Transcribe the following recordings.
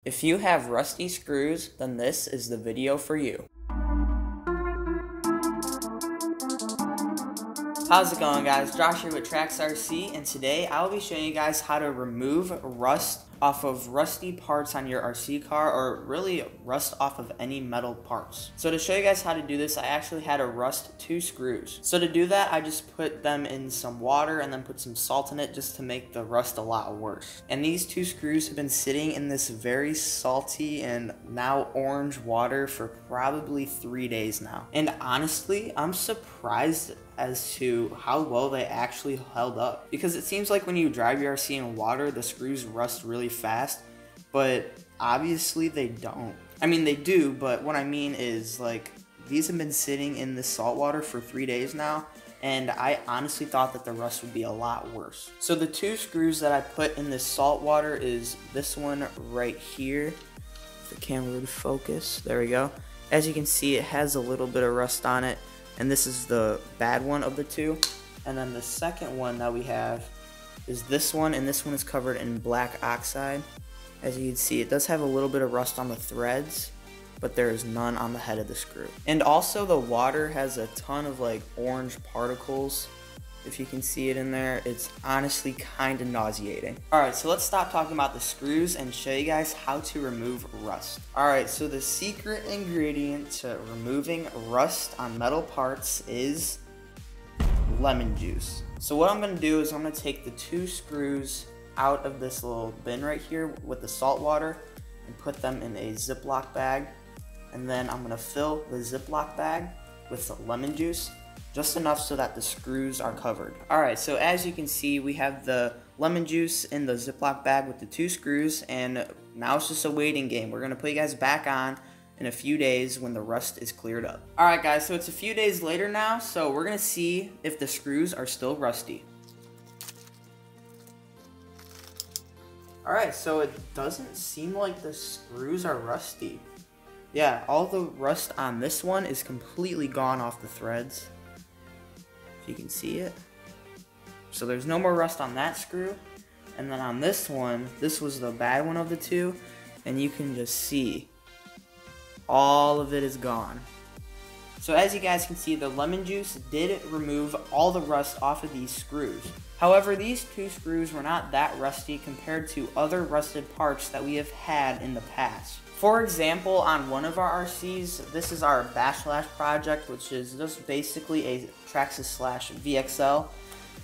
If you have rusty screws, then this is the video for you. How's it going, guys? Josh here with Trax RC, and today I will be showing you guys how to remove rust off of rusty parts on your RC car, or really rust off of any metal parts. So to show you guys how to do this, I actually had to rust 2 screws. So to do that, I just put them in some water and then put some salt in it just to make the rust a lot worse. And these 2 screws have been sitting in this very salty and now orange water for probably 3 days now. And honestly, I'm surprised as to how well they actually held up, because it seems like when you drive your RC in water, the screws rust really fast, but obviously they don't. I mean, they do, but what I mean is, like, these have been sitting in the salt water for 3 days now, and I honestly thought that the rust would be a lot worse. So the 2 screws that I put in this salt water is this one right here. If the camera would focus, there we go. As you can see, it has a little bit of rust on it, and this is the bad one of the 2. And then the second one that we have is this one, and this one is covered in black oxide. As you can see, it does have a little bit of rust on the threads, but there is none on the head of the screw. And also the water has a ton of like orange particles. If you can see it in there, it's honestly kind of nauseating. Alright, so let's stop talking about the screws and show you guys how to remove rust. Alright, so the secret ingredient to removing rust on metal parts is lemon juice. So what I'm going to do is I'm going to take the 2 screws out of this little bin right here with the salt water and put them in a Ziploc bag. And then I'm going to fill the Ziploc bag with lemon juice, just enough so that the screws are covered. Alright, so as you can see, we have the lemon juice in the Ziploc bag with the 2 screws, and now it's just a waiting game. We're going to put you guys back on in a few days when the rust is cleared up. Alright guys, so it's a few days later now, so we're going to see if the screws are still rusty. Alright, so it doesn't seem like the screws are rusty. Yeah, all the rust on this one is completely gone off the threads. If you can see it. So there's no more rust on that screw. And then on this one, this was the bad one of the 2, and you can just see all of it is gone. So as you guys can see, the lemon juice did remove all the rust off of these screws. However, these 2 screws were not that rusty compared to other rusted parts that we have had in the past. For example, on one of our RCs, this is our Bashlash project, which is just basically a Traxxas slash VXL.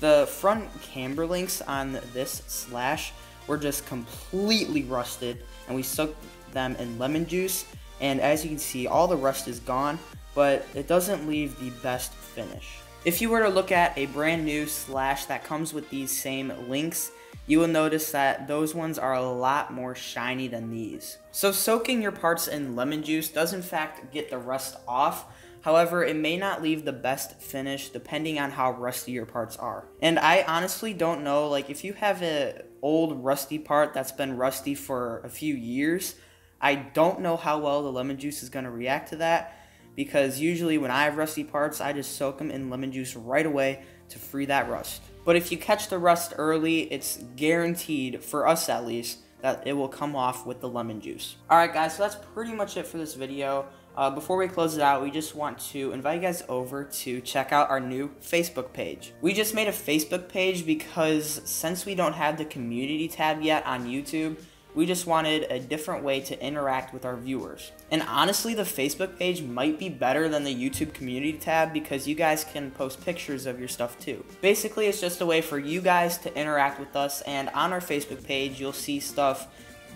The front camber links on this slash were just completely rusted, and we soaked them in lemon juice, and as you can see, all the rust is gone, but it doesn't leave the best finish. If you were to look at a brand new slash that comes with these same links, you will notice that those ones are a lot more shiny than these. So soaking your parts in lemon juice does in fact get the rust off. However, it may not leave the best finish depending on how rusty your parts are. And I honestly don't know, like, if you have an old rusty part that's been rusty for a few years, I don't know how well the lemon juice is going to react to that, because usually when I have rusty parts, I just soak them in lemon juice right away to free that rust. But if you catch the rust early, it's guaranteed, for us at least, that it will come off with the lemon juice. Alright guys, so that's pretty much it for this video. Before we close it out, we just want to invite you guys over to check out our new Facebook page. We just made a Facebook page because since we don't have the community tab yet on YouTube, we just wanted a different way to interact with our viewers. And honestly, the Facebook page might be better than the YouTube community tab because you guys can post pictures of your stuff too. Basically, it's just a way for you guys to interact with us, and on our Facebook page, you'll see stuff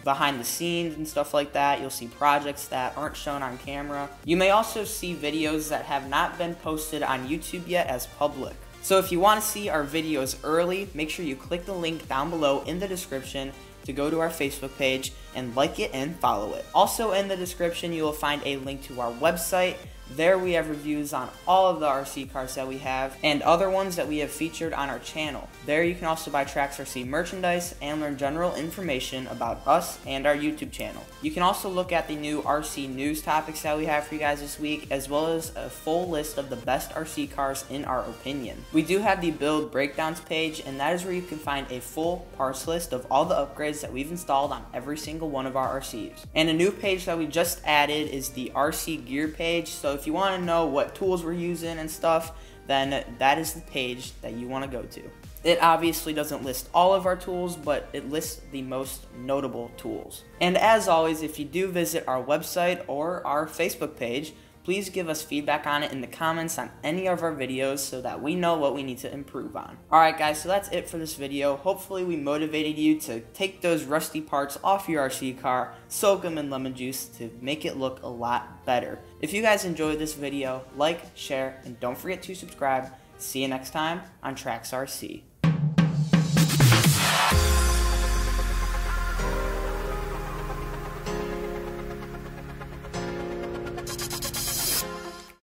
behind the scenes and stuff like that. You'll see projects that aren't shown on camera. You may also see videos that have not been posted on YouTube yet as public. So if you want to see our videos early, make sure you click the link down below in the description to go to our Facebook page and like it and follow it. Also in the description, you will find a link to our website There we have reviews on all of the RC cars that we have and other ones that we have featured on our channel. There you can also buy Trax RC merchandise and learn general information about us and our YouTube channel. You can also look at the new RC news topics that we have for you guys this week, as well as a full list of the best RC cars in our opinion. We do have the build breakdowns page, and that is where you can find a full parts list of all the upgrades that we've installed on every single one of our RCs. And a new page that we just added is the RC gear page, so if you want to know what tools we're using and stuff, then that is the page that you want to go to. It obviously doesn't list all of our tools, but it lists the most notable tools. And as always, if you do visit our website or our Facebook page, please give us feedback on it in the comments on any of our videos so that we know what we need to improve on. Alright guys, so that's it for this video. Hopefully we motivated you to take those rusty parts off your RC car, soak them in lemon juice to make it look a lot better. If you guys enjoyed this video, like, share, and don't forget to subscribe. See you next time on Trax RC.